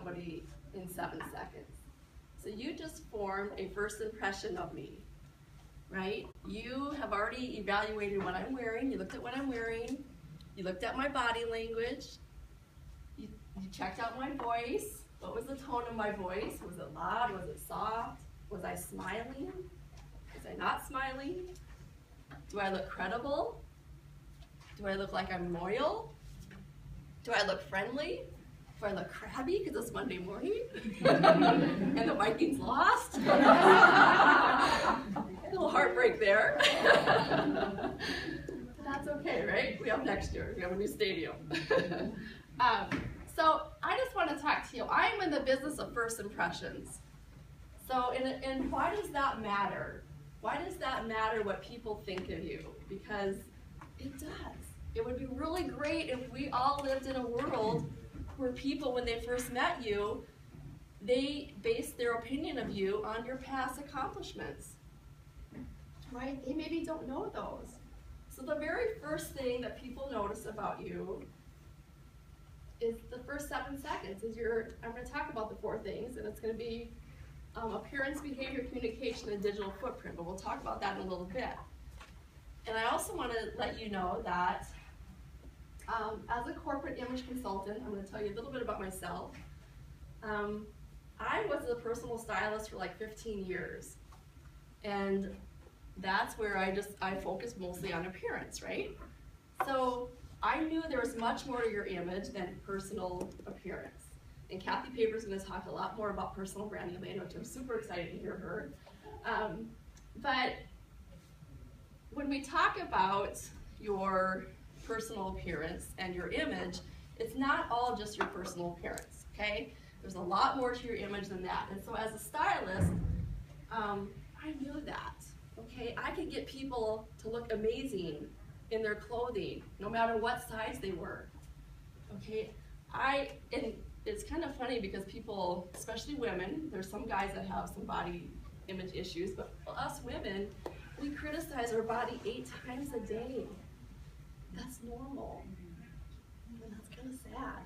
somebody in 7 seconds. So you just formed a first impression of me, right? You have already evaluated what I'm wearing, you looked at what I'm wearing, you looked at my body language, you checked out my voice. What was the tone of my voice? Was it loud? Was it soft? Was I smiling? Was I not smiling? Do I look credible? Do I look like I'm loyal? Do I look friendly? Do I look crabby because it's Monday morning? And the Vikings lost? A little heartbreak there. But that's okay, right? We have next year. We have a new stadium. So I just want to talk to you. I'm in the business of first impressions. So, and why does that matter? Why does that matter what people think of you? Because it does. It would be really great if we all lived in a world where people, when they first met you, they based their opinion of you on your past accomplishments. Right? They maybe don't know those. So the very first thing that people notice about you is the first 7 seconds. I'm going to talk about the 4 things, and it's going to be appearance, behavior, communication, and digital footprint, but we'll talk about that in a little bit. And I also want to let you know that as a corporate image consultant, I'm going to tell you a little bit about myself. I was a personal stylist for like 15 years, and that's where I focused mostly on appearance, right? So I knew there was much more to your image than personal appearance. And Kathy Paper's going to talk a lot more about personal branding later, which I'm super excited to hear her. But when we talk about your personal appearance and your image, it's not all just your personal appearance, okay? There's a lot more to your image than that. And so as a stylist, I knew that, okay? I could get people to look amazing in their clothing, no matter what size they were, okay? And it's kind of funny because people, especially women, there's some guys that have some body image issues, but for us women, we criticize our body 8 times a day. That's normal, and that's kind of sad,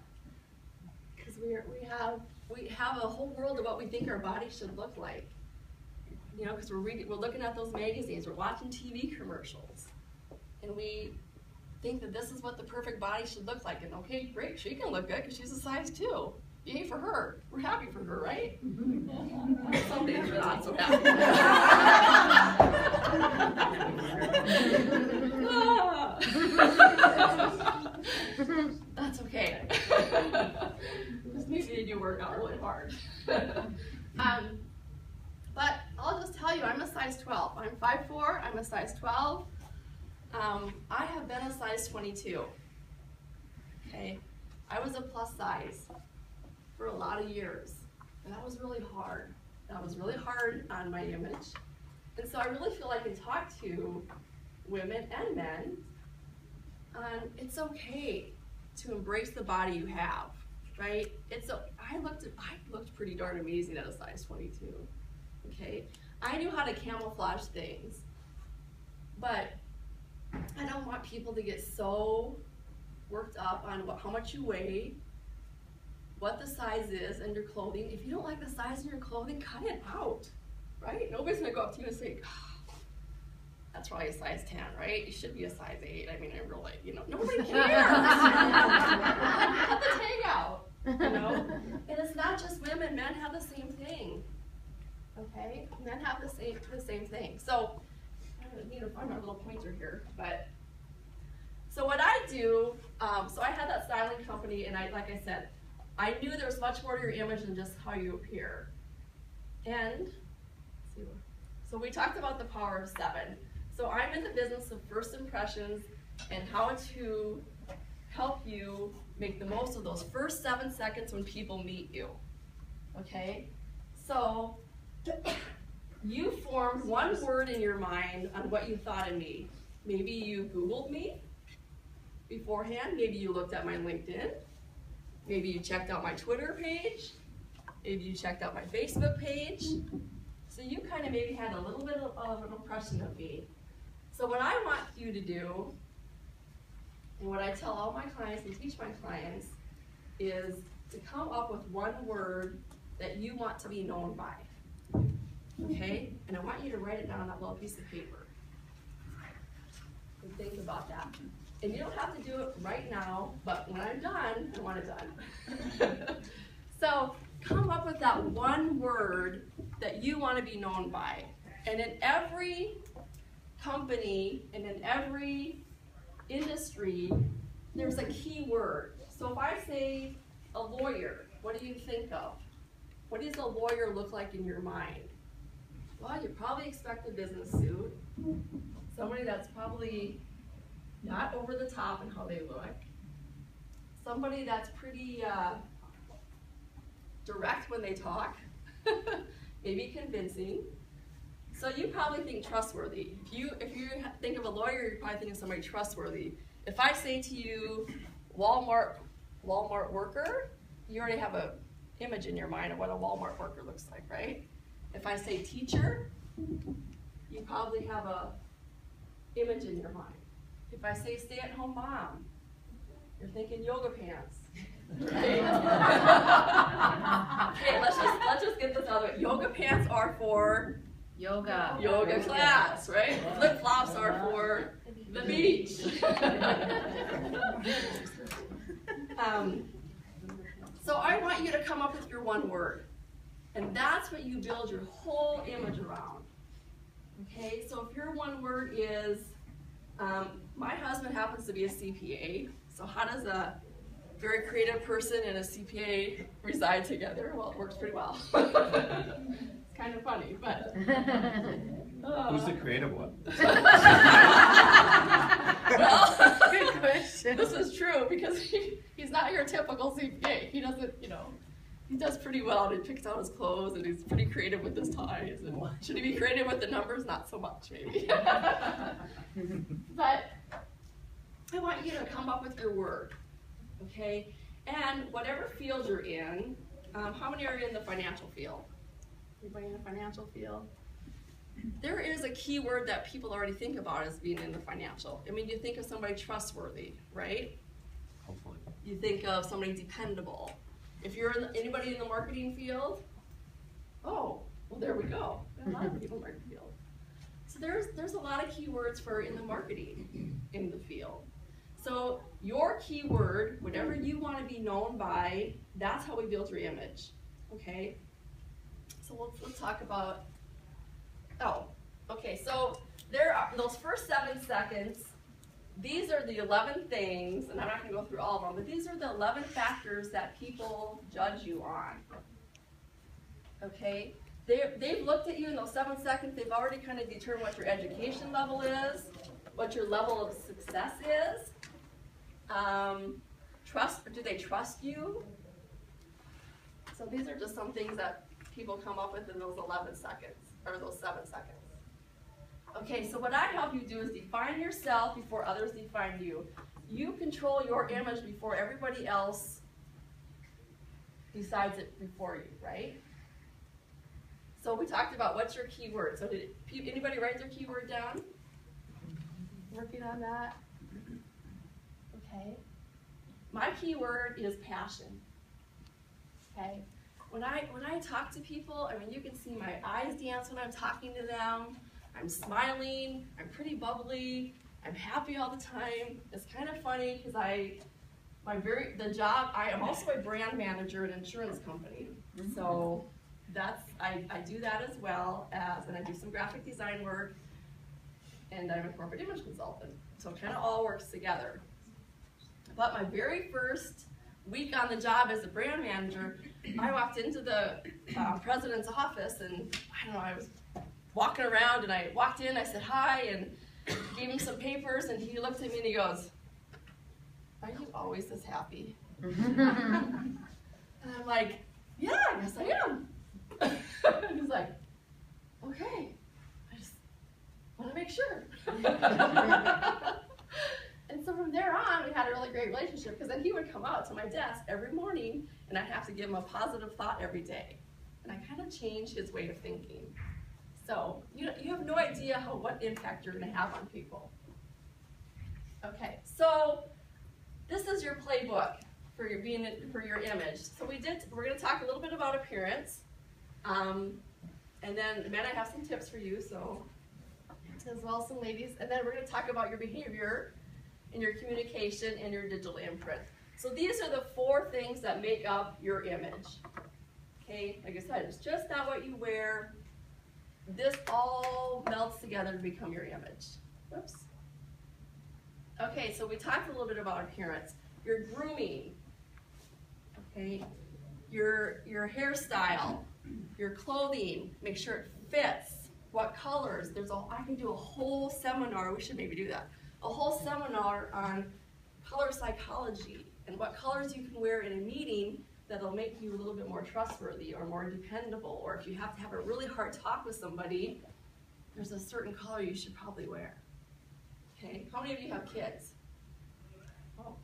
because we have a whole world of what we think our body should look like. You know, because we're looking at those magazines, we're watching TV commercials, and we think that this is what the perfect body should look like. And okay, great, she can look good because she's a size 2. Yay for her. We're happy for her, right? Some days we're not so happy. That's okay. Just need to work out really hard. But I'll just tell you, I'm a size 12. I'm 5'4", I'm a size 12. I have been a size 22. Okay, I was a plus size for a lot of years, and that was really hard. That was really hard on my image. And so I really feel I can talk to women and men. It's okay to embrace the body you have, right? I looked pretty darn amazing at a size 22. Okay, I knew how to camouflage things, but I don't want people to get so worked up on how much you weigh, what the size is in your clothing. If you don't like the size of your clothing, cut it out, right? Nobody's gonna go up to you and say, oh, that's probably a size 10, right? You should be a size 8. I mean, I really, nobody cares. Cut the tag out, And it's not just women, men have the same thing, okay? Men have the same thing. So, I need to find my little pointer here, but so what I do, so I had that styling company, and like I said, I knew there was much more to your image than just how you appear. And so we talked about the power of 7. So I'm in the business of first impressions and how to help you make the most of those first 7 seconds when people meet you. Okay? So you formed one word in your mind on what you thought of me. Maybe you Googled me beforehand. Maybe you looked at my LinkedIn. Maybe you checked out my Twitter page. Maybe you checked out my Facebook page. So you kind of maybe had a little bit of an impression of me. So what I want you to do, and what I tell all my clients and teach my clients, is to come up with one word that you want to be known by. Okay? And I want you to write it down on that little piece of paper. And think about that. And you don't have to do it right now, but when I'm done, I want it done. So come up with that one word that you want to be known by. And in every company and in every industry, there's a key word. So if I say a lawyer, what do you think of? What does a lawyer look like in your mind? Well, you probably expect a business suit. Somebody that's probably not over the top in how they look. Somebody that's pretty direct when they talk, maybe convincing. So you probably think trustworthy. If you think of a lawyer, you probably think of somebody trustworthy. If I say to you, Walmart worker, you already have an image in your mind of what a Walmart worker looks like, right? If I say teacher, you probably have an image in your mind. If I say stay-at-home mom, you're thinking yoga pants. Right? Okay, let's just get this out of it. Yoga pants are for yoga class, right? Flip-flops are for the beach. So I want you to come up with your one word. And that's what you build your whole image around. Okay, so if your one word is, my husband happens to be a CPA, so how does a very creative person and a CPA reside together? Well, it works pretty well. It's kind of funny, but... Who's the creative one? Well, good question. This is true because he's not your typical CPA. He doesn't, he does pretty well, and he picks out his clothes, and he's pretty creative with his ties. And should he be creative with the numbers? Not so much, maybe. But I want you to come up with your word, okay? And whatever field you're in, how many are in the financial field? Anybody in the financial field? There is a key word that people already think about as being in the financial. I mean, you think of somebody trustworthy, right? Hopefully. You think of somebody dependable. If you're anybody in the marketing field, oh, well, there we go. There are a lot of people in the marketing field. So there's a lot of keywords for in the marketing in the field. So your keyword, whatever you want to be known by, that's how we build your image, okay? So let's talk about, okay, so there are those first 7 seconds. These are the 11 things, and I'm not going to go through all of them, but these are the 11 factors that people judge you on. Okay? They've looked at you in those 7 seconds. They've already kind of determined what your education level is, what your level of success is. Do they trust you? So these are just some things that people come up with in those 11 seconds, or those 7 seconds. Okay, so what I help you do is define yourself before others define you. You control your image before everybody else decides it before you, right? So we talked about what's your keyword. So did anybody write their keyword down? Working on that? Okay. My keyword is passion. Okay. When I talk to people, I mean, you can see my eyes dance when I'm talking to them. I'm smiling, I'm pretty bubbly, I'm happy all the time. It's kind of funny because I am also a brand manager at an insurance company. So I do that as well and I do some graphic design work, and I'm a corporate image consultant. So it kind of all works together. But my very first week on the job as a brand manager, I walked into the president's office, and I don't know, I was walking around, and I walked in, I said hi, and gave him some papers, and he looked at me and he goes, "Are you always this happy?" And I'm like, "Yeah, I guess I am." And he's like, "Okay, I just want to make sure." And so from there on, we had a really great relationship, because then he would come out to my desk every morning, and I'd have to give him a positive thought every day. And I kind of changed his way of thinking. So you have no idea what impact you're going to have on people. Okay, so this is your playbook. for your image. So we're going to talk a little bit about appearance, and then men, I have some tips for you, so as well as some ladies, and then we're going to talk about your behavior and your communication and your digital imprint. So these are the 4 things that make up your image. Okay, like I said, it's just not what you wear. This all melts together to become your image. Whoops. Okay, so we talked a little bit about appearance. Your grooming, okay, your hairstyle, your clothing, make sure it fits, what colors. I can do a whole seminar, we should maybe do that, a whole seminar on color psychology and what colors you can wear in a meeting that'll make you a little bit more trustworthy or more dependable, or if you have to have a really hard talk with somebody, there's a certain color you should probably wear. Okay, how many of you have kids? Oh.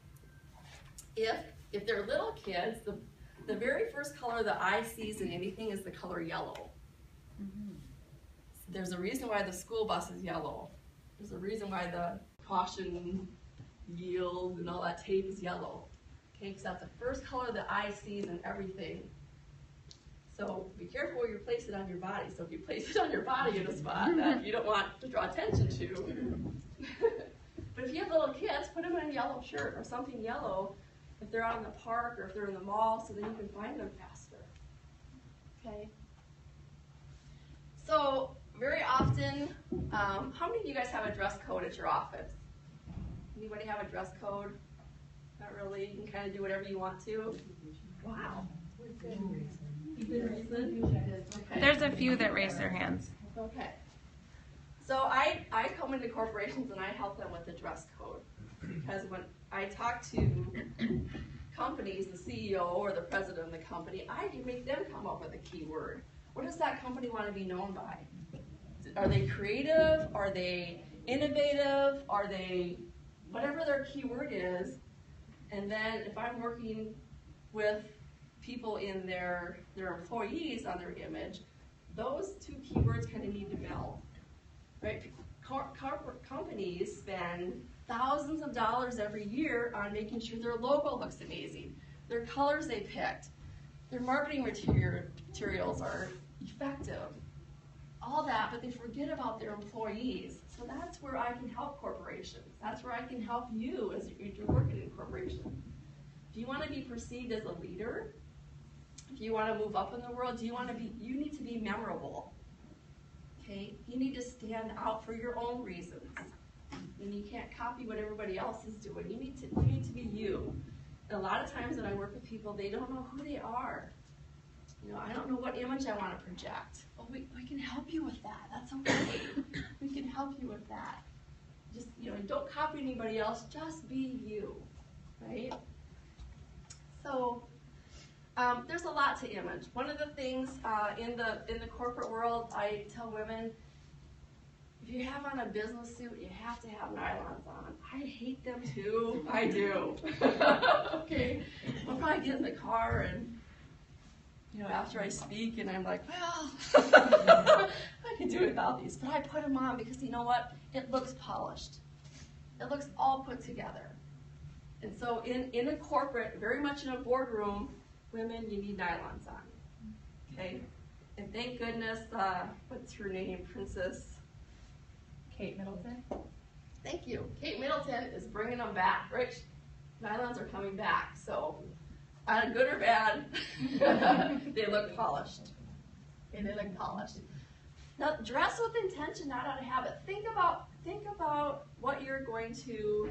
If they're little kids, the very first color the eye sees in anything is the color yellow. Mm-hmm. There's a reason why the school bus is yellow. There's a reason why the caution yield and all that tape is yellow. Okay, because that's the first color the eye sees in everything. So be careful where you place it on your body. So if you place it on your body in a spot that you don't want to draw attention to. But if you have little kids, put them in a yellow shirt or something yellow if they're out in the park or if they're in the mall, so then you can find them faster. Okay. So very often, how many of you guys have a dress code at your office? Anybody have a dress code? Not really. You can kind of do whatever you want to. Wow. Good reason. Okay. There's a few that raise their hands. Okay. So I come into corporations and I help them with the dress code, because when I talk to companies, the CEO or the president of the company, I can make them come up with a keyword. What does that company want to be known by? Are they creative? Are they innovative? Are they whatever their keyword is? And then if I'm working with people in their employees on their image, those 2 keywords kind of need to meld. Right? Corporate companies spend thousands of dollars every year on making sure their logo looks amazing, their colors they picked, their marketing materials are effective, all that, but they forget about their employees. So that's where I can help corporations. That's where I can help you as you're working in corporations. If you want to be perceived as a leader, if you want to move up in the world, you need to be memorable. Okay? You need to stand out for your own reasons. And you can't copy what everybody else is doing. You need to be you. And a lot of times when I work with people, they don't know who they are. You know, I don't know what image I want to project. Well, we can help you with that. That's okay. We can help you with that. Just, don't copy anybody else. Just be you, right? So there's a lot to image. One of the things in the corporate world, I tell women, if you have on a business suit, you have to have nylons on. I hate them too. I do. Okay. I'll probably get in the car and, after I speak, and I'm like, well, I can do without these. But I put them on because you know what? It looks polished. It looks all put together. And so in a corporate, very much in a boardroom, women, you need nylons on. Okay? And thank goodness, what's her name? Princess Kate Middleton. Thank you. Kate Middleton is bringing them back, right? Nylons are coming back. So, good or bad, they look polished. Okay, they look polished. Now, dress with intention, not out of habit. Think about what you're going to,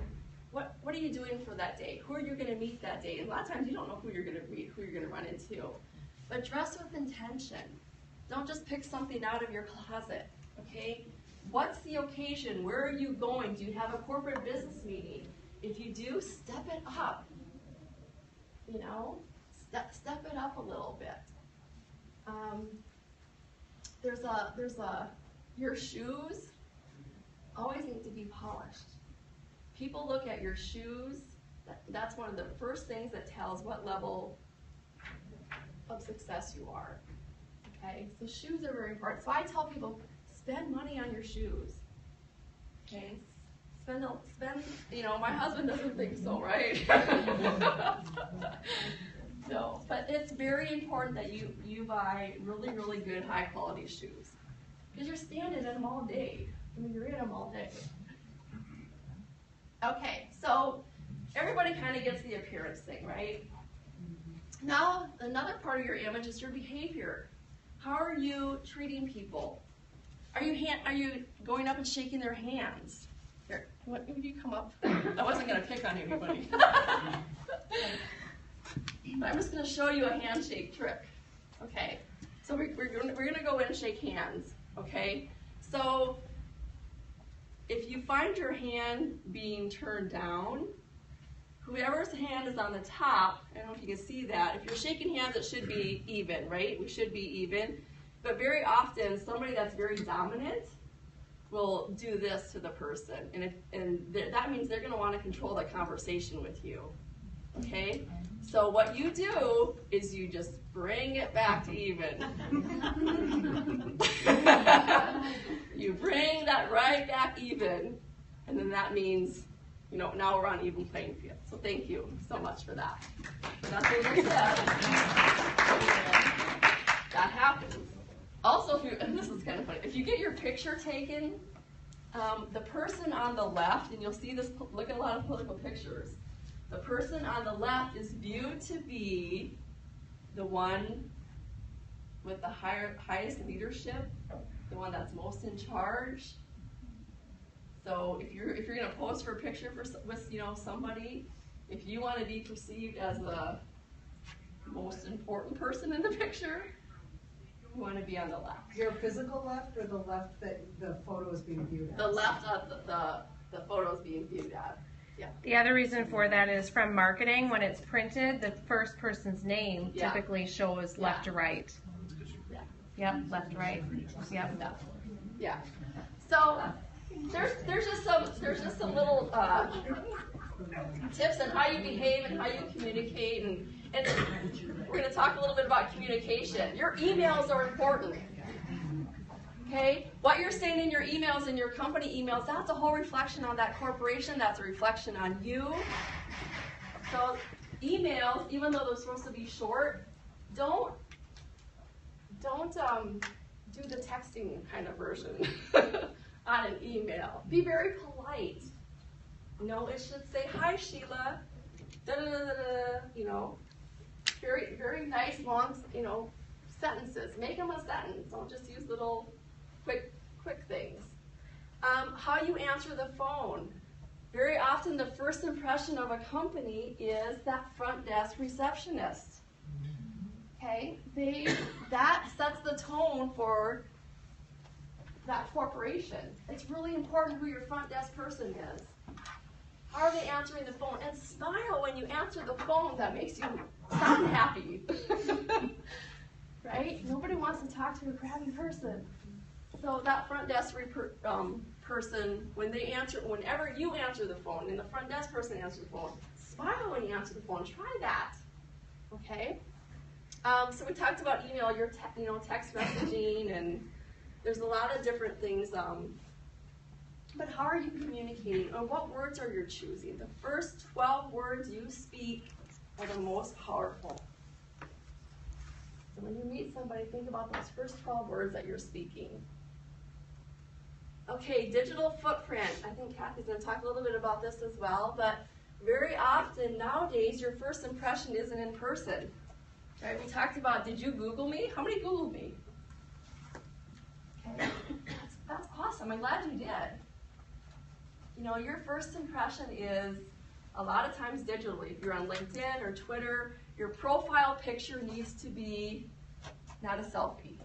what are you doing for that day? Who are you going to meet that day? And a lot of times you don't know who you're going to meet, who you're going to run into. But dress with intention. Don't just pick something out of your closet, okay? What's the occasion? Where are you going? Do you have a corporate business meeting? If you do, step it up. Step it up a little bit. Your shoes always need to be polished. People look at your shoes. That's one of the first things that tells what level of success you are. Okay, so shoes are very important. So I tell people, spend money on your shoes. Okay, my husband doesn't think so, right? No, but it's very important that you buy really, really good, high quality shoes. Because you're standing in them all day. I mean, you're in them all day. Okay, so everybody kind of gets the appearance thing, right? Now, another part of your image is your behavior. How are you treating people? Are you going up and shaking their hands? Here, would you come up? I wasn't going to pick on anybody. I'm just going to show you a handshake trick. Okay, so we're going to go in and shake hands. Okay, so if you find your hand being turned down, whoever's hand is on the top, I don't know if you can see that, if you're shaking hands, it should be even, right? We should be even. But very often, somebody that's very dominant will do this to the person. And that means they're going to want to control the conversation with you. Okay? So what you do is you just bring it back to even. You bring that right back even. And then that means, now we're on even playing field. So thank you so much for that. That's what I said. That happens. Also, and this is kind of funny, if you get your picture taken, the person on the left, and you'll see this, look at a lot of political pictures, the person on the left is viewed to be the one with the highest leadership, the one that's most in charge. So if you're going to pose for a picture with somebody, if you want to be perceived as the most important person in the picture, you want to be on the left. Your physical left, or the left that the photo is being viewed at? The left of the photo is being viewed at. Yeah. The other reason for that is from marketing. When it's printed, the first person's name typically shows left to right. Yeah. Yep, left to right. Yep. Yeah. So there's just some little tips on how you behave and how you communicate, and we're going to talk a little bit about communication. Your emails are important. Okay? What you're saying in your emails, in your company emails, that's a whole reflection on that corporation. That's a reflection on you. So emails, even though they're supposed to be short, don't do the texting kind of version on an email. Be very polite. It should say, "Hi, Sheila." Da da da da. Very, very nice, long, sentences. Make them a sentence. Don't just use little quick things. How you answer the phone. Very often the first impression of a company is that front desk receptionist. Okay? That sets the tone for that corporation. It's really important who your front desk person is. How are they answering the phone? And smile when you answer the phone. That makes you sound happy. Right? Nobody wants to talk to a crabby person. So that front desk person, whenever you answer the phone and the front desk person answers the phone, smile when you answer the phone. Try that. Okay? So we talked about email, your text messaging, and there's a lot of different things. But how are you communicating? Or what words are you choosing? The first 12 words you speak are the most powerful. So when you meet somebody, think about those first 12 words that you're speaking. Okay, digital footprint. I think Kathy's going to talk a little bit about this as well, but very often nowadays your first impression isn't in person. Right? We talked about, did you Google me? How many Googled me? Okay, that's awesome. I'm glad you did. Your first impression is a lot of times digitally. If you're on LinkedIn or Twitter, your profile picture needs to be not a selfie.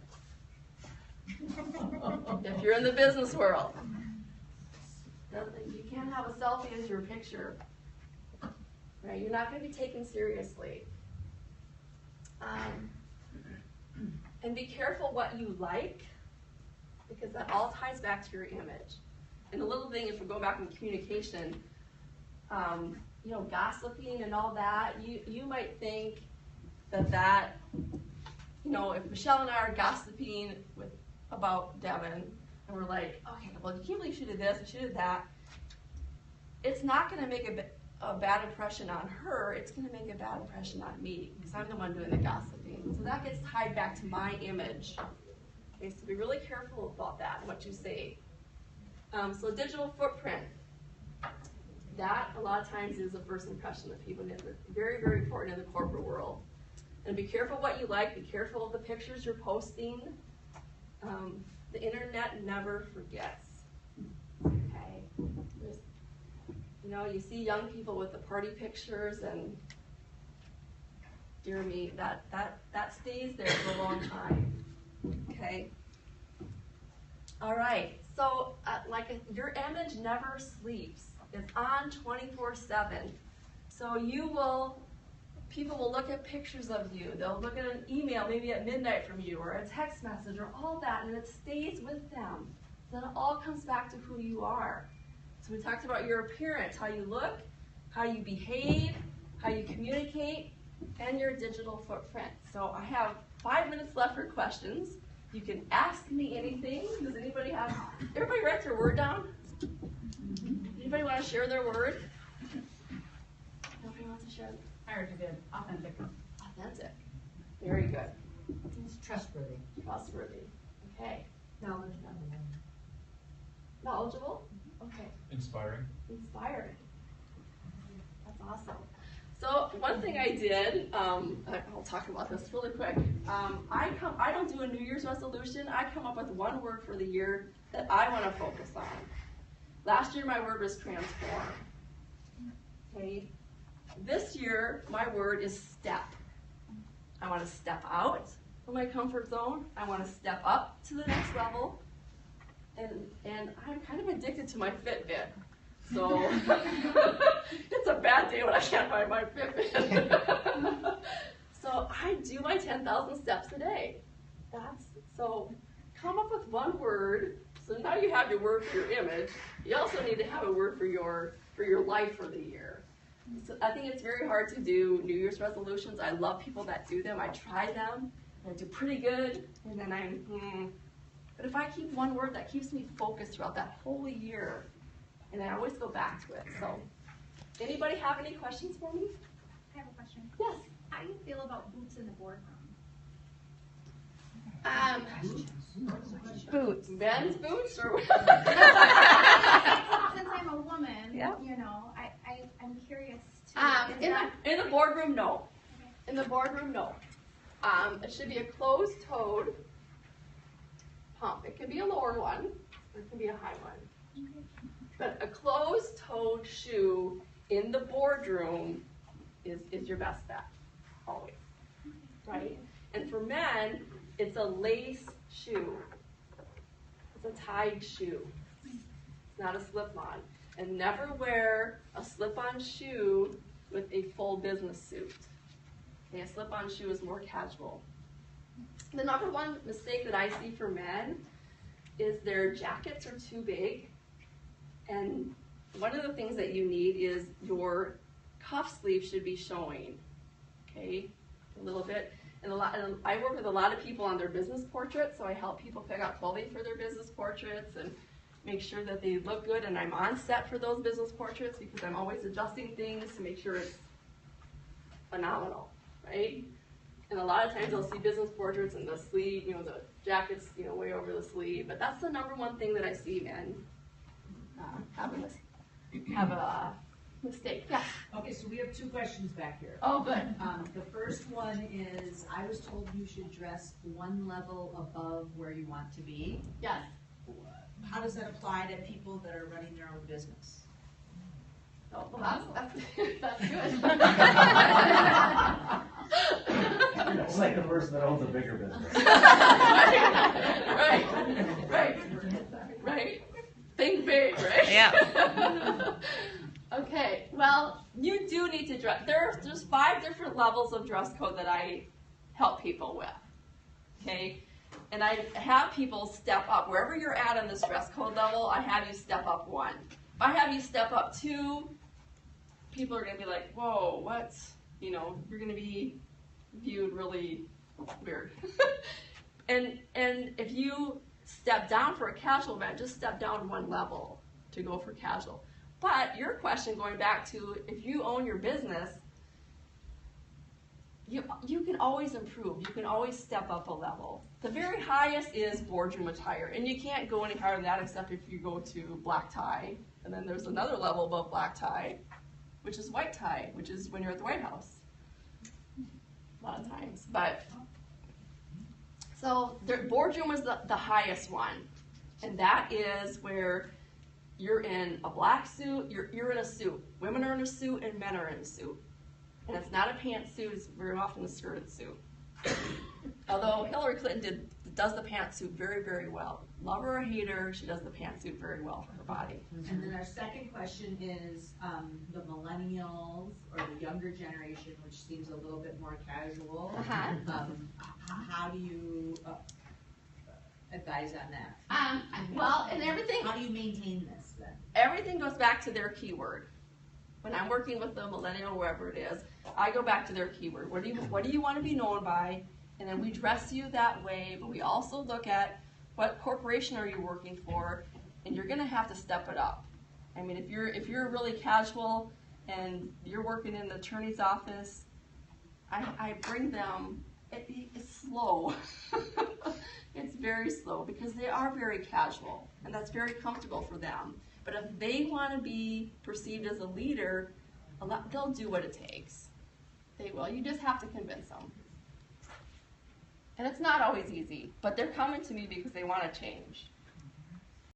If you're in the business world, you can't have a selfie as your picture. Right? You're not going to be taken seriously. And be careful what you like, because that all ties back to your image. And a little thing, if we go back in communication, gossiping and all that, you might think that if Michelle and I are gossiping about Devin, and we're like, okay, well, you can't believe she did this and she did that. it's not going to make a bad impression on her, it's going to make a bad impression on me, because I'm the one doing the gossiping. So that gets tied back to my image. Okay, so be really careful about that and what you say. So digital footprint. That, a lot of times, is the first impression that people get. Very, very important in the corporate world. And be careful what you like. Be careful of the pictures you're posting. The internet never forgets. Okay? You see young people with the party pictures, and dear me, that stays there for a long time. Okay? All right. So, your image never sleeps. It's on 24/7. So people will look at pictures of you. They'll look at an email maybe at midnight from you, or a text message, or all that, and it stays with them. Then it all comes back to who you are. So we talked about your appearance, how you look, how you behave, how you communicate, and your digital footprint. So I have 5 minutes left for questions. You can ask me anything. Does anybody everybody write their word down? Anybody want to share their word? Nobody wants to share? I already did. Authentic. Authentic. Very good. It's trustworthy. Trustworthy. Okay. Knowledgeable. Knowledgeable? Okay. Inspiring. Inspiring. That's awesome. So one thing I did, I'll talk about this really quick. I don't do a New Year's resolution. I come up with one word for the year that I want to focus on. Last year my word was transform. Okay. This year my word is step. I want to step out of my comfort zone. I want to step up to the next level. And I'm kind of addicted to my Fitbit. So it's a bad day when I can't find my Fitbit. So I do my 10,000 steps a day. So come up with one word. So now you have your word for your image. You also need to have a word for your life for the year. So I think it's very hard to do New Year's resolutions. I love people that do them. I try them, and I do pretty good, and then But if I keep one word, that keeps me focused throughout that whole year, and I always go back to it. So, anybody have any questions for me? I have a question. Yes. How do you feel about boots in the boardroom? Boots. Men's boots or Since I'm a woman, Yeah. I'm curious to. in the boardroom, no. In the boardroom, no. It should be a closed-toed pump. It can be a lower one, or it can be a high one. But a closed-toed shoe in the boardroom is your best bet, always, right? And for men, it's a lace shoe. It's a tied shoe. It's not a slip-on. And never wear a slip-on shoe with a full business suit. Okay, a slip-on shoe is more casual. The number one mistake that I see for men is their jackets are too big. And one of the things that you need is your cuff sleeve should be showing, okay, a little bit. And I work with a lot of people on their business portraits, so I help people pick out clothing for their business portraits and make sure that they look good. And I'm on set for those business portraits because I'm always adjusting things to make sure it's phenomenal, right? And a lot of times I'll see business portraits and the sleeve, the jacket's, way over the sleeve. But that's the number one thing that I see men have a mistake. Yeah. Okay, so we have 2 questions back here. Oh, good. The first one is, I was told you should dress one level above where you want to be. Yes. How does that apply to people that are running their own business? Oh, well, that's good. It's like the person that owns a bigger business. Right. Think big, right? Yeah. Okay, well, you do need to dress. There's 5 different levels of dress code that I help people with, okay? And I have people step up. Wherever you're at on this dress code level, I have you step up 1. If I have you step up 2, people are going to be like, whoa, what? You're going to be viewed really weird. and if you step down for a casual event, just step down 1 level to go for casual. But your question, going back to if you own your business, you can always improve. You can always step up a level. The very highest is boardroom attire, and you can't go any higher than that except if you go to black tie. And then there's another level above black tie, which is white tie, which is when you're at the White House. A lot of times. But so the boardroom is the highest one, and that is where you're in a black suit. You're in a suit. Women are in a suit, and men are in a suit. And it's not a pantsuit, it's very often a skirted suit. Although Hillary Clinton does the pantsuit very, very well. Love her or hate her, she does the pantsuit very well for her body. And then our second question is the millennials or the younger generation, which seems a little bit more casual. How do you advise on that? Well, and everything, How do you maintain this then? everything goes back to their keyword. When I'm working with the millennial, wherever it is, I go back to their keyword. What do you want to be known by? And then we dress you that way, but we also look at what corporation are you working for, and you're going to have to step it up. I mean, if you're really casual and you're working in the attorney's office, I bring them. It's slow. It's very slow because they are very casual, and that's very comfortable for them. But if they want to be perceived as a leader, they'll do what it takes. They will. You just have to convince them. And it's not always easy, but they're coming to me because they want to change.